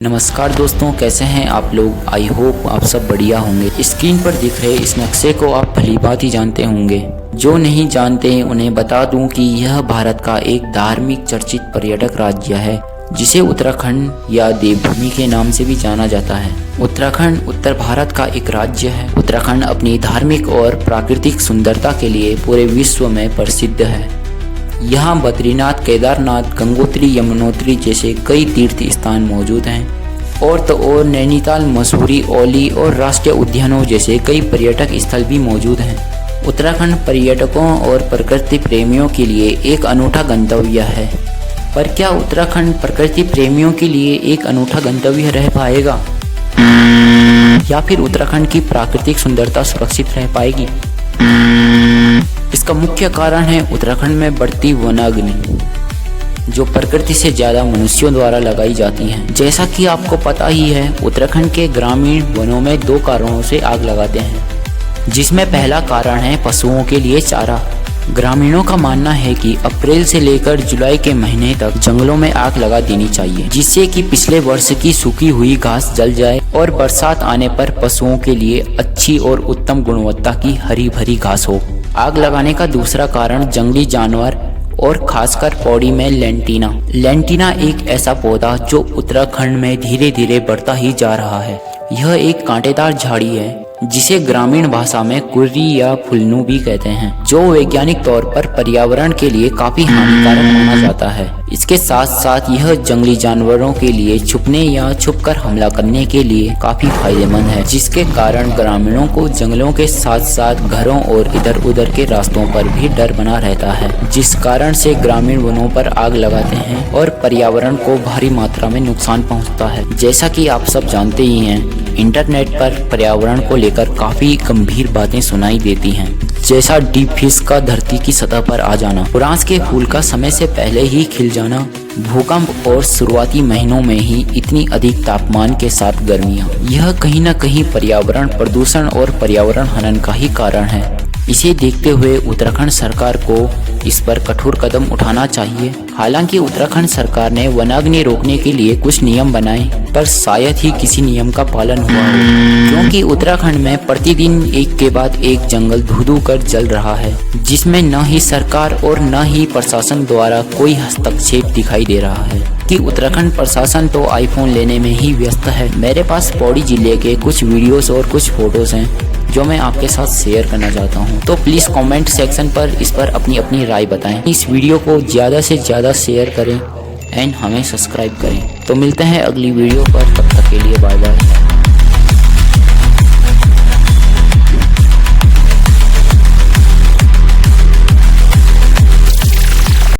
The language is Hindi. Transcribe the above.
नमस्कार दोस्तों, कैसे हैं आप लोग। आई होप आप सब बढ़िया होंगे। स्क्रीन पर दिख रहे इस नक्शे को आप भलीभांति जानते होंगे। जो नहीं जानते उन्हें बता दूं कि यह भारत का एक धार्मिक चर्चित पर्यटक राज्य है जिसे उत्तराखंड या देवभूमि के नाम से भी जाना जाता है। उत्तराखंड उत्तर भारत का एक राज्य है। उत्तराखंड अपनी धार्मिक और प्राकृतिक सुंदरता के लिए पूरे विश्व में प्रसिद्ध है। यहाँ बद्रीनाथ, केदारनाथ, गंगोत्री, यमुनोत्री जैसे कई तीर्थ स्थान मौजूद हैं। और तो और नैनीताल, मसूरी, औली और राष्ट्रीय उद्यानों जैसे कई पर्यटक स्थल भी मौजूद हैं। उत्तराखंड पर्यटकों और प्रकृति प्रेमियों के लिए एक अनूठा गंतव्य है। पर क्या उत्तराखंड प्रकृति प्रेमियों के लिए एक अनूठा गंतव्य रह पाएगा, या फिर उत्तराखंड की प्राकृतिक सुंदरता सुरक्षित रह पाएगी? इसका मुख्य कारण है उत्तराखंड में बढ़ती वनाग्नि, जो प्रकृति से ज्यादा मनुष्यों द्वारा लगाई जाती है। जैसा कि आपको पता ही है, उत्तराखंड के ग्रामीण वनों में दो कारणों से आग लगाते हैं, जिसमें पहला कारण है पशुओं के लिए चारा। ग्रामीणों का मानना है कि अप्रैल से लेकर जुलाई के महीने तक जंगलों में आग लगा देनी चाहिए, जिससे कि पिछले वर्ष की सूखी हुई घास जल जाए और बरसात आने पर पशुओं के लिए अच्छी और उत्तम गुणवत्ता की हरी भरी घास हो। आग लगाने का दूसरा कारण जंगली जानवर और खासकर पौड़ी में लेंटिना एक ऐसा पौधा जो उत्तराखंड में धीरे धीरे बढ़ता ही जा रहा है। यह एक कांटेदार झाड़ी है जिसे ग्रामीण भाषा में कुर्री या फुलनू भी कहते हैं, जो वैज्ञानिक तौर पर पर्यावरण के लिए काफी हानिकारक माना जाता है। इसके साथ साथ यह जंगली जानवरों के लिए छुपने या छुपकर हमला करने के लिए काफी फायदेमंद है, जिसके कारण ग्रामीणों को जंगलों के साथ साथ घरों और इधर उधर के रास्तों पर भी डर बना रहता है, जिस कारण से ग्रामीण वनों पर आग लगाते हैं और पर्यावरण को भारी मात्रा में नुकसान पहुंचता है। जैसा कि आप सब जानते ही हैं, इंटरनेट पर पर्यावरण को लेकर काफी गंभीर बातें सुनाई देती हैं, जैसा डीप फिश का धरती की सतह पर आ जाना, फ्रांस के फूल का समय से पहले ही खिल जाना, भूकंप और शुरुआती महीनों में ही इतनी अधिक तापमान के साथ गर्मियां। यह कहीं न कहीं पर्यावरण प्रदूषण और पर्यावरण हनन का ही कारण है। इसे देखते हुए उत्तराखंड सरकार को इस पर कठोर कदम उठाना चाहिए। हालांकि उत्तराखंड सरकार ने वनाग्नि रोकने के लिए कुछ नियम बनाए, पर शायद ही किसी नियम का पालन हुआ हो, क्योंकि उत्तराखंड में प्रतिदिन एक के बाद एक जंगल धू कर जल रहा है, जिसमें न ही सरकार और न ही प्रशासन द्वारा कोई हस्तक्षेप दिखाई दे रहा है। कि उत्तराखंड प्रशासन तो आईफोन लेने में ही व्यस्त है। मेरे पास पौड़ी जिले के कुछ वीडियोस और कुछ फोटोज हैं जो मैं आपके साथ शेयर करना चाहता हूं, तो प्लीज कमेंट सेक्शन पर इस पर अपनी अपनी राय बताएं। इस वीडियो को ज्यादा से ज्यादा शेयर करें एंड हमें सब्सक्राइब करें। तो मिलते हैं अगली वीडियो पर, तब तक के लिए बाय बाय।